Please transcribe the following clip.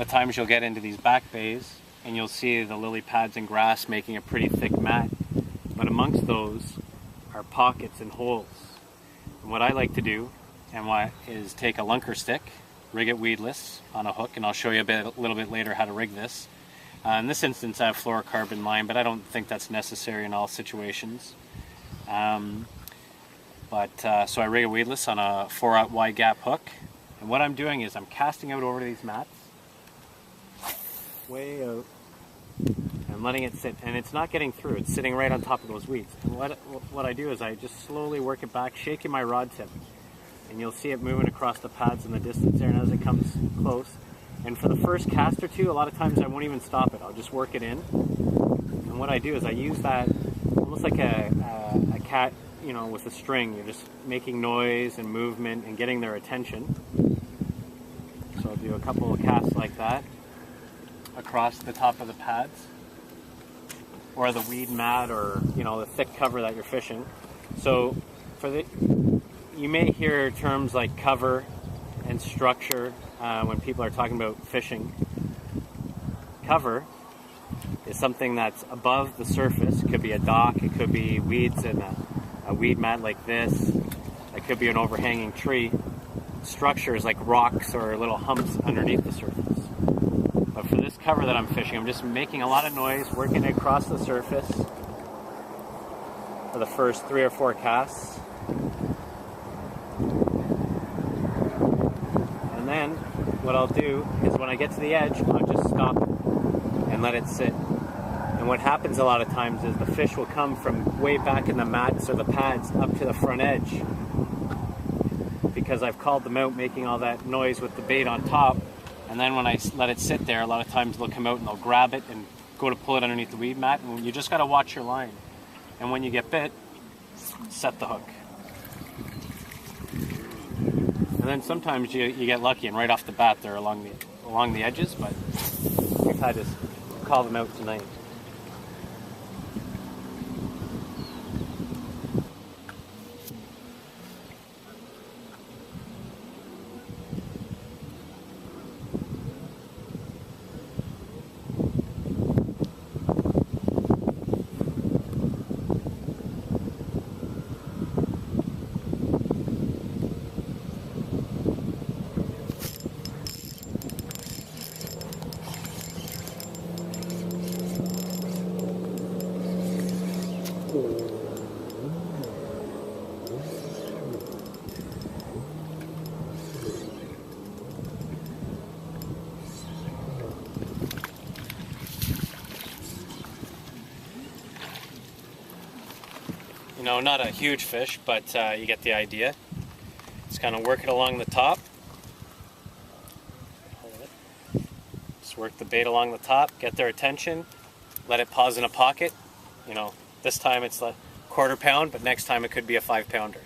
of times you'll get into these back bays and you'll see the lily pads and grass making a pretty thick mat, but amongst those are pockets and holes. And what I like to do is take a lunker stick, rig it weedless on a hook, and I'll show you a little bit later how to rig this. In this instance I have fluorocarbon line, but I don't think that's necessary in all situations. So I rig it weedless on a 4/0 wide gap hook, and what I'm doing is I'm casting out over these mats, way out, and letting it sit, and it's not getting through, it's sitting right on top of those weeds. And what I do is I just slowly work it back, shaking my rod tip, and you'll see it moving across the pads in the distance there, and as it comes close, and for the first cast or two, a lot of times I won't even stop it, I'll just work it in. And what I do is I use that almost like a cat, you know, with a string. You're just making noise and movement and getting their attention. So I'll do a couple of casts like that across the top of the pads, or the weed mat, or, you know, the thick cover that you're fishing. So you may hear terms like cover and structure when people are talking about fishing. Cover is something that's above the surface. It could be a dock, it could be weeds in a weed mat like this, it could be an overhanging tree. Structure is like rocks or little humps underneath the surface. But for this cover that I'm fishing, I'm just making a lot of noise, working it across the surface for the first 3 or 4 casts. And then what I'll do is when I get to the edge, I'll just stop and let it sit. And what happens a lot of times is the fish will come from way back in the mats or the pads up to the front edge, because I've called them out making all that noise with the bait on top. And then when I let it sit there, a lot of times they'll come out and they'll grab it and go to pull it underneath the weed mat, and you just got to watch your line. And when you get bit, set the hook. And then sometimes you get lucky, and right off the bat they're along the edges, but we've had to call them out tonight. You know, not a huge fish, but you get the idea. Just kind of work it along the top. Just work the bait along the top, get their attention, let it pause in a pocket. You know, this time it's a 1/4 pound, but next time it could be a 5 pounder.